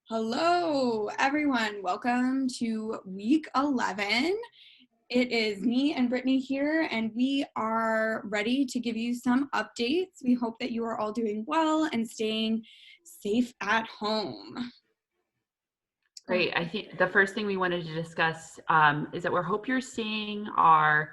Hello, everyone. Welcome to week 11. It is me and Brittany here, and we are ready to give you some updates. We hope that you are all doing well and staying safe at home. Great. I think the first thing we wanted to discuss is that we hope you're seeing our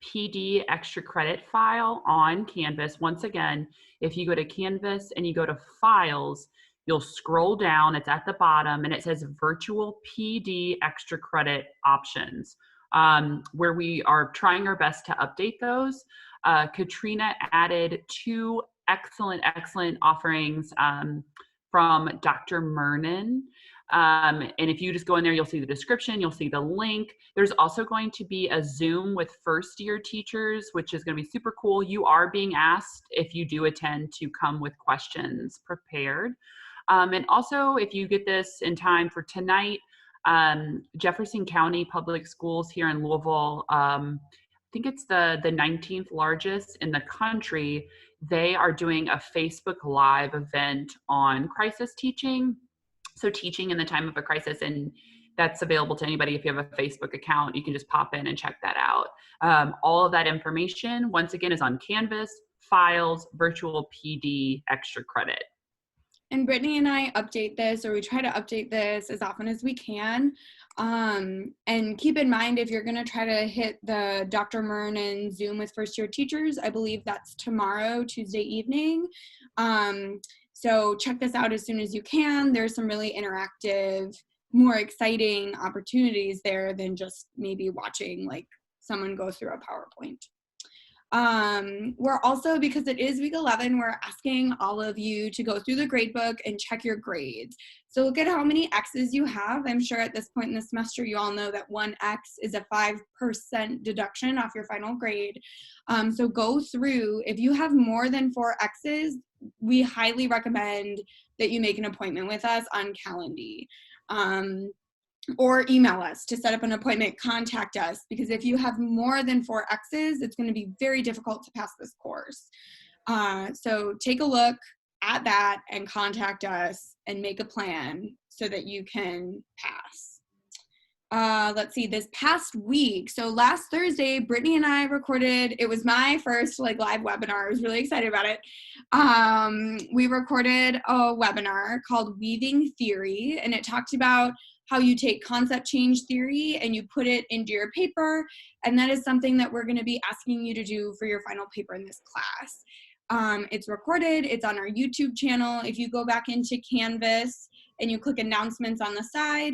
PD extra credit file on Canvas. Once again, if you go to Canvas and you go to Files, you'll scroll down, it's at the bottom, and it says Virtual PD extra credit options, where we are trying our best to update those. Katrina added two excellent offerings from Dr. Mernon. And if you just go in there, you'll see the description, you'll see the link. There's also going to be a Zoom with first year teachers, which is going to be super cool. You are being asked, if you do attend, to come with questions prepared. And also, if you get this in time for tonight, Jefferson County Public Schools here in Louisville, I think it's the 19th largest in the country. They are doing a Facebook Live event on crisis teaching. So teaching in the time of a crisis, and that's available to anybody. If you have a Facebook account, you can just pop in and check that out. All of that information, once again, is on Canvas, Files, Virtual PD, Extra Credit. And Brittany and I update this, or we try to update this as often as we can. And keep in mind, if you're going to try to hit the Dr. Mernon Zoom with first year teachers, I believe that's tomorrow, Tuesday evening. So check this out as soon as you can. There's some really interactive, more exciting opportunities there than just maybe watching like someone go through a PowerPoint. We're also, because it is week 11, we're asking all of you to go through the gradebook and check your grades. So look at how many X's you have. I'm sure at this point in the semester, you all know that one X is a 5% deduction off your final grade. So go through. If you have more than 4 X's, we highly recommend that you make an appointment with us on Calendly. Or email us to set up an appointment, contact us, because if you have more than 4 X's, it's going to be very difficult to pass this course. So take a look at that and contact us and make a plan so that you can pass. Let's see, this past week, so last Thursday, Brittany and I recorded, it was my first live webinar. I was really excited about it. We recorded a webinar called Weaving Theory, and it talked about how you take concept change theory and you put it into your paper, and that is something that we're going to be asking you to do for your final paper in this class. It's recorded, it's on our YouTube channel. If you go back into Canvas and you click announcements on the side,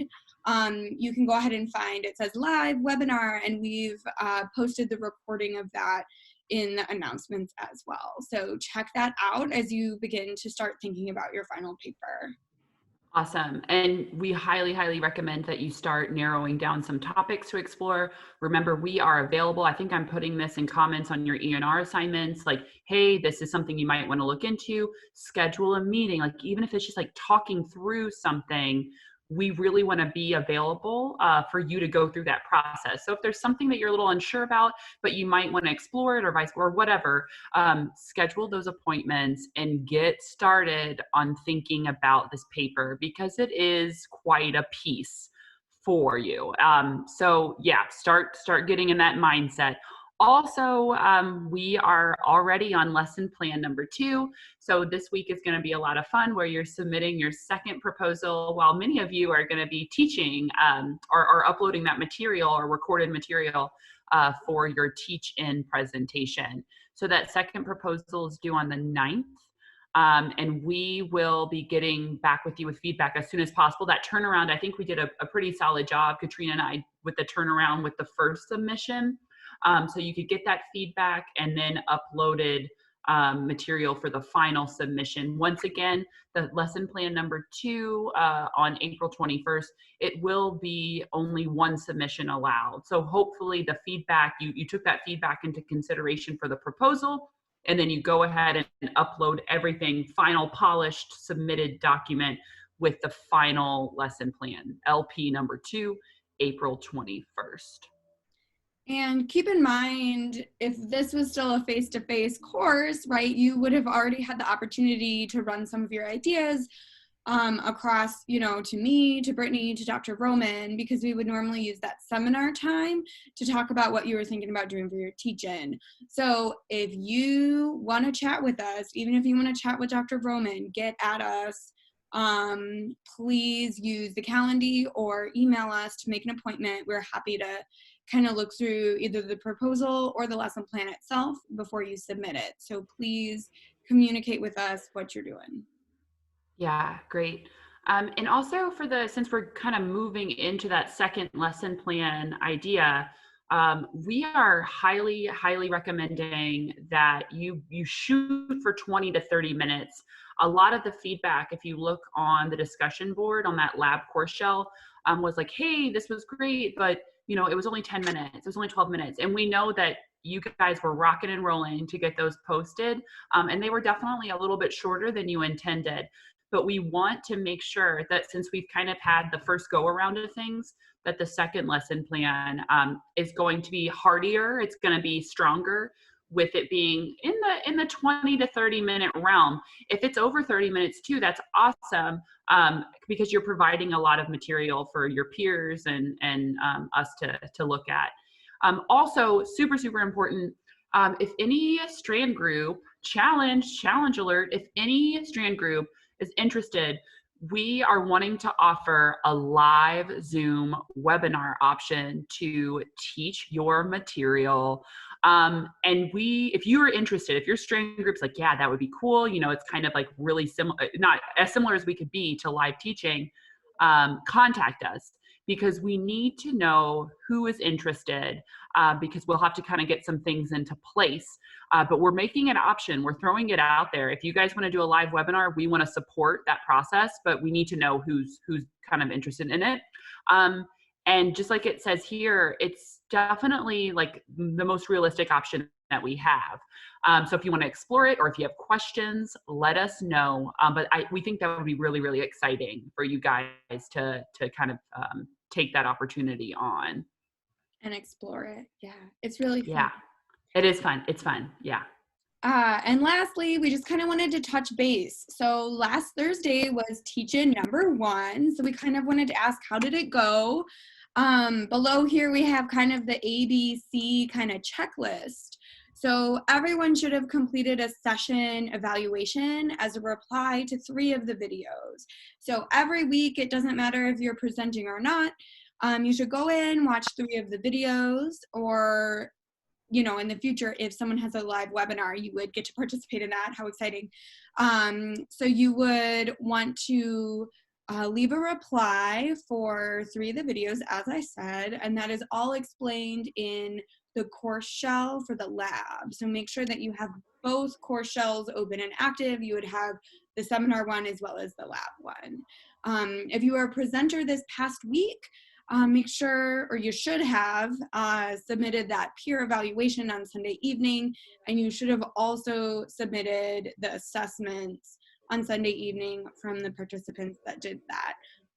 you can go ahead and find, it says live webinar, and we've posted the recording of that in the announcements as well. So check that out as you begin to start thinking about your final paper. Awesome. And we highly recommend that you start narrowing down some topics to explore. Remember, we are available. I think I'm putting this in comments on your E&R assignments, like, hey, this is something you might want to look into. Schedule a meeting. Like, even if it's just like talking through something, we really want to be available for you to go through that process. So if there's something that you're a little unsure about, but you might want to explore it, or whatever, schedule those appointments and get started on thinking about this paper, because it is quite a piece for you. So yeah, start getting in that mindset. Also, we are already on lesson plan number 2. So this week is going to be a lot of fun, where you're submitting your second proposal, while many of you are going to be teaching or uploading that material or recorded material for your teach-in presentation. So that second proposal is due on the 9th. And we will be getting back with you with feedback as soon as possible. That turnaround, I think we did a pretty solid job, Katrina and I, with the turnaround with the first submission. So you could get that feedback and then uploaded material for the final submission. Once again, the lesson plan number 2 on April 21st, it will be only 1 submission allowed. So hopefully the feedback, you took that feedback into consideration for the proposal, and then you go ahead and upload everything, final polished submitted document with the final lesson plan, LP number 2, April 21st. And keep in mind, if this was still a face-to-face course, right, you would have already had the opportunity to run some of your ideas across, to me, to Brittany, to Dr. Roman, because we would normally use that seminar time to talk about what you were thinking about doing for your teach-in. So if you want to chat with us, even if you want to chat with Dr. Roman, get at us. Please use the Calendly or email us to make an appointment. We're happy to kind of look through either the proposal or the lesson plan itself before you submit it. So please communicate with us what you're doing. Yeah, great. And also since we're kind of moving into that second lesson plan idea, we are highly, highly recommending that you shoot for 20 to 30 minutes. A lot of the feedback, if you look on the discussion board on that lab course shell, was like, hey, this was great, but it was only 10 minutes, it was only 12 minutes. And we know that you guys were rocking and rolling to get those posted. And they were definitely a little bit shorter than you intended. But we want to make sure that since we've kind of had the first go around of things, that the second lesson plan is going to be hardier. It's going to be stronger, with it being in the 20 to 30 minute realm. If it's over 30 minutes too, that's awesome, because you're providing a lot of material for your peers and us to look at. Also, super, super important, if any strand group, challenge alert, if any strand group is interested, we are wanting to offer a live Zoom webinar option to teach your material. And if you're interested, if your strand group's like, yeah, that would be cool, it's kind of like really similar, not as similar as we could be to live teaching, contact us, because we need to know who is interested, because we'll have to kind of get some things into place. But we're making an option. We're throwing it out there. If you guys want to do a live webinar, we want to support that process, but we need to know who's kind of interested in it. And just like it says here, it's definitely like the most realistic option that we have. So if you want to explore it, or if you have questions, let us know. But we think that would be really, really exciting for you guys to kind of take that opportunity on. And explore it. Yeah, it's really fun. Yeah, it is fun. It's fun. Yeah. And lastly, we just kind of wanted to touch base. So last Thursday was teach-in number 1. So we kind of wanted to ask, how did it go? Below here, we have kind of the ABC kind of checklist. So everyone should have completed a session evaluation as a reply to 3 of the videos. So every week, it doesn't matter if you're presenting or not, you should go in, watch 3 of the videos, or in the future, if someone has a live webinar, you would get to participate in that. How exciting. So you would want to leave a reply for 3 of the videos, as I said, and that is all explained in the course shell for the lab. So make sure that you have both course shells open and active. You would have the seminar one as well as the lab one. If you are a presenter this past week, make sure, or you should have submitted that peer evaluation on Sunday evening, and you should have also submitted the assessments on Sunday evening from the participants that did that.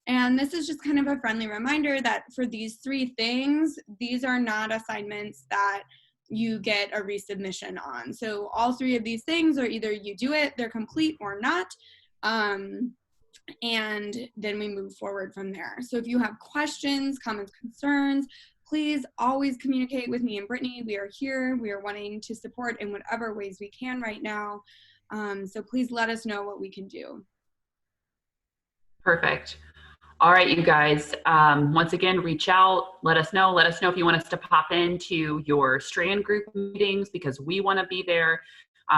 And this is just kind of a friendly reminder that for these 3 things, these are not assignments that you get a resubmission on. So all 3 of these things are either you do it, they're complete, or not. And then we move forward from there. So if you have questions, comments, concerns, please always communicate with me and Brittany. We are here. We are wanting to support in whatever ways we can right now. So please let us know what we can do. Perfect. All right, you guys, once again, reach out, let us know if you want us to pop into your strand group meetings, because we want to be there.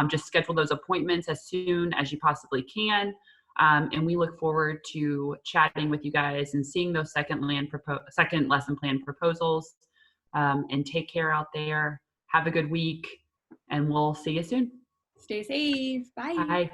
Just schedule those appointments as soon as you possibly can. And we look forward to chatting with you guys and seeing those second lesson plan proposals. And take care out there. Have a good week, and we'll see you soon. Stay safe. Bye. Bye.